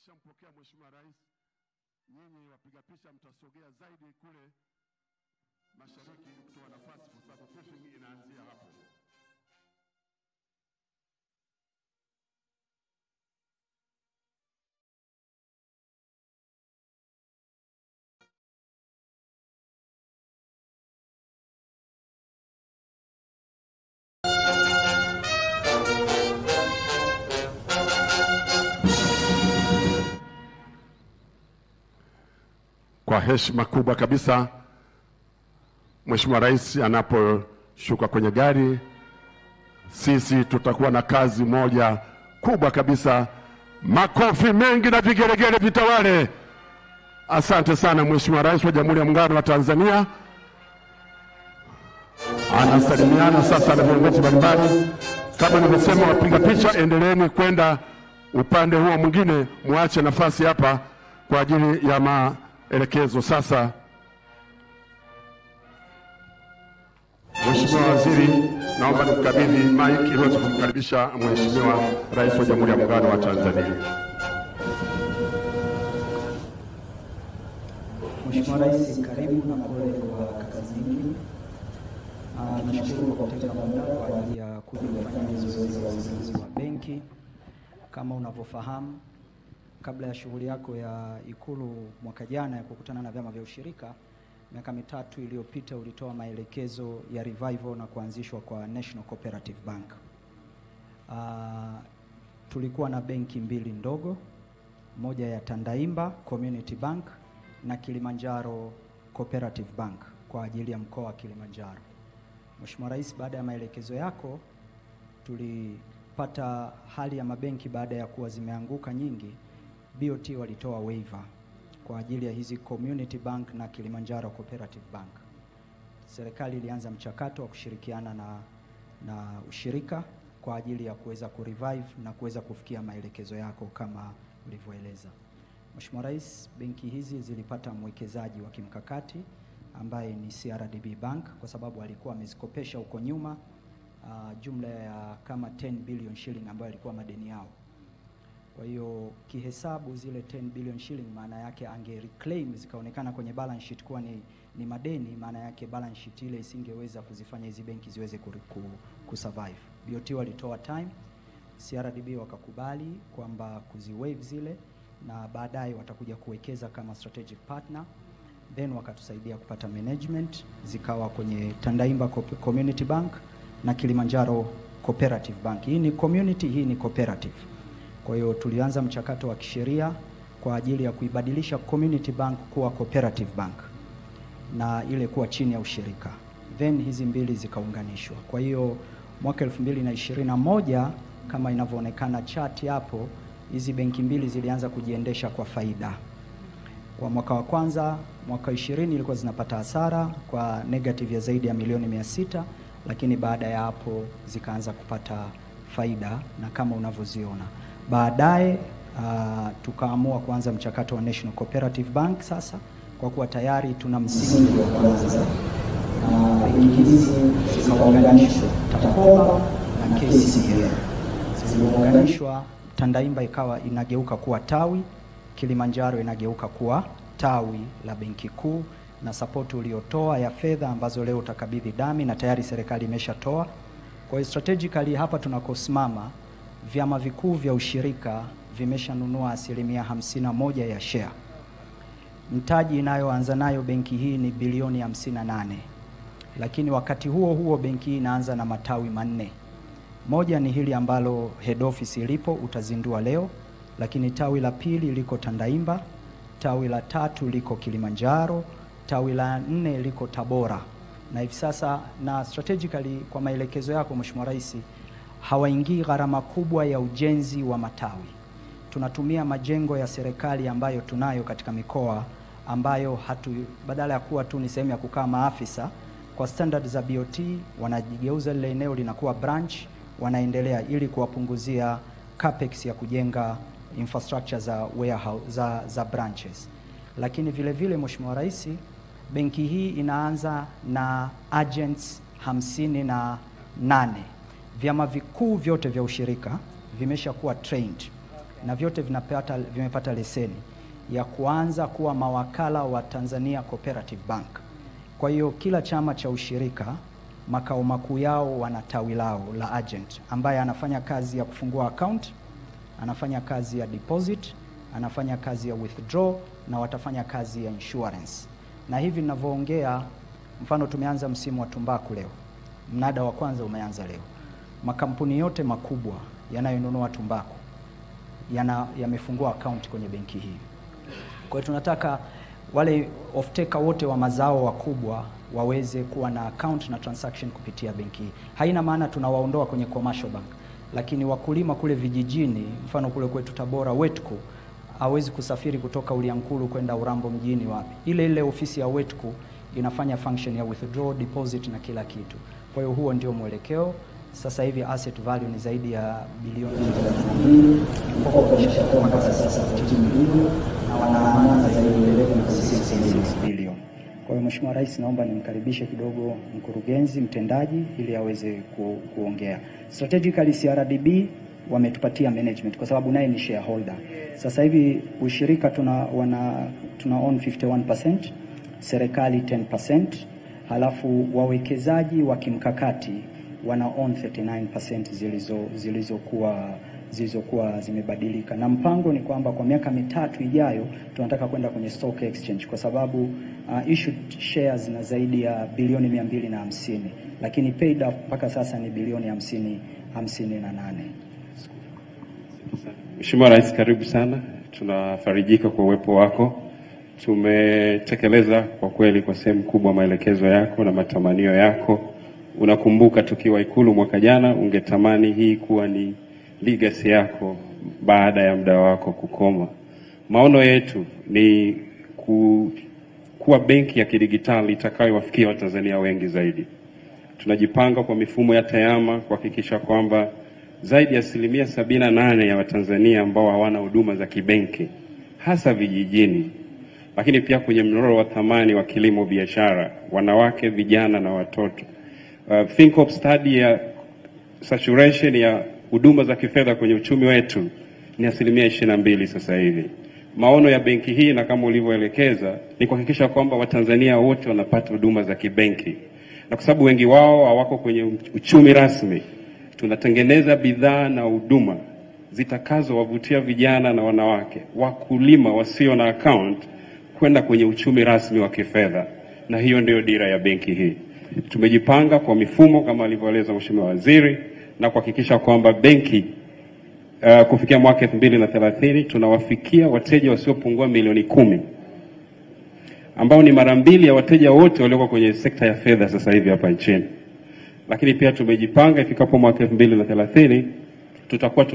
Tukishampokea Mheshimiwa Rais, nyinyi wapiga picha mtasogea zaidi kule mashariki ili kutoa nafasi, kwa sababu briefing inaanzia hapo. Kwa heshima kubwa kabisa, Mheshimiwa Rais anaposhuka kwenye gari, sisi tutakuwa na kazi moja kubwa kabisa. Makofi mengi na vigelegele vitawale. Asante sana. Mheshimiwa Rais wa Jamhuri ya Muungano wa Tanzania anasalimiana sasa na viongozi mbalimbali. Kama nilivyosema, wapiga picha endeleeni kwenda upande huo mwingine, muache nafasi hapa kwa ajili ya maelekezo. Sasa Mheshimiwa Waziri, naomba nikukabidhi mic ili uweze kumkaribisha Mheshimiwa Rais wa Jamhuri ya Muungano wa Tanzania. Mheshimiwa Rais, karibu na pole kwa kazi nyingi. Tunashukuru kwa kutenga muda kwa ajili ya kuja kufanya zoezi la uzinduzi wa benki. Kama unavyofahamu, kabla ya shughuli yako ya Ikulu mwaka jana ya kukutana na vyama vya ushirika, miaka mitatu iliyopita ulitoa maelekezo ya revival na kuanzishwa kwa National Cooperative Bank. Tulikuwa na benki mbili ndogo, moja ya Tandaimba Community Bank na Kilimanjaro Cooperative Bank kwa ajili ya mkoa wa Kilimanjaro. Mheshimiwa Rais, baada ya maelekezo yako tulipata hali ya mabenki baada ya kuwa zimeanguka nyingi. BOT walitoa waiver kwa ajili ya hizi Community Bank na Kilimanjaro Cooperative Bank. Serikali ilianza mchakato wa kushirikiana na ushirika kwa ajili ya kuweza kurevive na kuweza kufikia maelekezo yako kama ulivyoeleza. Mheshimiwa Rais, benki hizi zilipata mwekezaji wa kimkakati ambaye ni CRDB Bank, kwa sababu alikuwa amezikopesha huko nyuma jumla ya kama 10 billion shilling ambayo alikuwa madeni yao. Kwa hiyo kihesabu zile 10 billion shilling, maana yake ange reclaim zikaonekana kwenye balance sheet kuwa ni madeni, maana yake balance sheet ile isingeweza kuzifanya hizi benki ziweze kusurvive. BOT walitoa time, CRDB wakakubali kwamba kuziwaive zile na baadaye watakuja kuwekeza kama strategic partner, then wakatusaidia kupata management, zikawa kwenye Tandaimba Community Bank na Kilimanjaro Cooperative Bank. Hii ni community, hii ni cooperative. Kwa hiyo tulianza mchakato wa kisheria kwa ajili ya kuibadilisha Community Bank kuwa Cooperative Bank na ile kuwa chini ya ushirika, then hizi mbili zikaunganishwa. Kwa hiyo mwaka 2021 kama inavyoonekana chart hapo, hizi benki mbili zilianza kujiendesha kwa faida. Kwa mwaka wa kwanza, mwaka 20 ilikuwa zinapata hasara kwa negative ya zaidi ya milioni 600, lakini baada ya hapo zikaanza kupata faida na kama unavyoziona. Baadaye tukaamua kuanza mchakato wa National Cooperative Bank sasa, kwa kuwa tayari tuna msingi wa kwanza. Benki hizi zikaunganishwa, TACOBA na KCBA. Ziliunganishwa, Tandaimba ikawa inageuka kuwa tawi, Kilimanjaro inageuka kuwa tawi la benki kuu, na support uliotoa ya fedha ambazo leo utakabidhi dami na tayari serikali imeshatoa. Kwa hiyo strategically hapa tunakosimama, vyama vikuu vya ushirika vimeshanunua 51% ya share. Mtaji inayoanza nayo benki hii ni bilioni 58. Lakini wakati huo huo benki hii inaanza na matawi 4. Moja ni hili ambalo head office ilipo, utazindua leo, lakini tawi la pili liko Tandaimba, tawi la tatu liko Kilimanjaro, tawi la 4 liko Tabora. Na hivi sasa na strategically kwa maelekezo yako Mheshimiwa Rais, hawaingii gharama kubwa ya ujenzi wa matawi. Tunatumia majengo ya serikali ambayo tunayo katika mikoa, ambayo badala ya kuwa tu ni sehemu ya kukaa maafisa, kwa standard za BOT wanajigeuza lile eneo linakuwa branch, wanaendelea ili kuwapunguzia capex ya kujenga infrastructure za warehouse za branches. Lakini vile vile Mheshimiwa Rais, benki hii inaanza na agents 58. Vyama vikuu vyote vya ushirika vimeshakuwa trained. na vyote vimepata leseni ya kuanza kuwa mawakala wa Tanzania Cooperative Bank. Kwa hiyo kila chama cha ushirika makao makuu yao wana tawi lao la agent ambaye anafanya kazi ya kufungua account, anafanya kazi ya deposit, anafanya kazi ya withdraw na watafanya kazi ya insurance. Na hivi ninavyoongea, mfano tumeanza msimu wa tumbaku leo. Mnada wa kwanza umeanza leo. Makampuni yote makubwa yanayonunua tumbaku yamefungua account kwenye benki hii. Kwa hiyo tunataka wale off-taker wote wa mazao wakubwa waweze kuwa na account na transaction kupitia benki hii. Haina maana tunawaondoa kwenye commercial bank, lakini wakulima kule vijijini, mfano kule kwetu Tabora Wetco, hawezi kusafiri kutoka Uliankuru kwenda Urambo mjini wapi. Ile ofisi ya Wetco inafanya function ya withdraw, deposit na kila kitu. Kwa hiyo huo ndio mwelekeo. Sasa hivi asset value ni zaidi ya bilioni 30. Mkopo umeshatoka mpaka sasa 50 milioni na wanaanza zaidi ya 11 bilioni. Kwa hiyo Mheshimiwa Rais, naomba nimkaribishe kidogo mkurugenzi mtendaji ili aweze kuongea. Strategically CRDB wametupatia management kwa sababu naye ni shareholder. Sasa hivi ushirika tuna own 51%, serikali 10%, halafu wawekezaji wa kimkakati wana own 39% zilizokuwa zimebadilika. Na mpango ni kwamba kwa miaka mitatu ijayo tunataka kwenda kwenye stock exchange kwa sababu issued shares na zaidi ya bilioni 250, lakini paid up mpaka sasa ni bilioni 58. Mheshimiwa Rais, karibu sana. Tunafarijika kwa uwepo wako. Tumetekeleza kwa kweli kwa sehemu kubwa maelekezo yako na matamanio yako. Unakumbuka tukiwa Ikulu mwaka jana, ungetamani hii kuwa ni legacy yako baada ya muda wako kukoma. Maono yetu ni kuwa benki ya kidigitali itakayowafikia Watanzania wengi zaidi. Tunajipanga kwa mifumo ya TEHAMA kuhakikisha kwamba zaidi ya 78% ya Watanzania ambao hawana huduma za kibenki, hasa vijijini, lakini pia kwenye mnyororo wa thamani wa kilimo biashara, wanawake, vijana na watoto. FinCorp study ya saturation ya huduma za kifedha kwenye uchumi wetu ni 22% sasa hivi. Maono ya benki hii na kama ulivyoelekeza ni kuhakikisha kwamba Watanzania wote wanapata huduma za kibenki. Na kwa sababu wengi wao hawako kwenye uchumi rasmi, tunatengeneza bidhaa na huduma zitakazowavutia vijana na wanawake, wakulima wasio na account kwenda kwenye uchumi rasmi wa kifedha. Na hiyo ndio dira ya benki hii. Tumejipanga kwa mifumo kama alivyoeleza Mheshimiwa Waziri na kuhakikisha kwamba benki kufikia mwaka 2030 tunawafikia wateja wasiopungua milioni 10, ambao ni mara 2 ya wateja wote walioko kwenye sekta ya fedha sasa hivi hapa nchini. Lakini pia tumejipanga ifikapo mwaka 2030 tutakuwa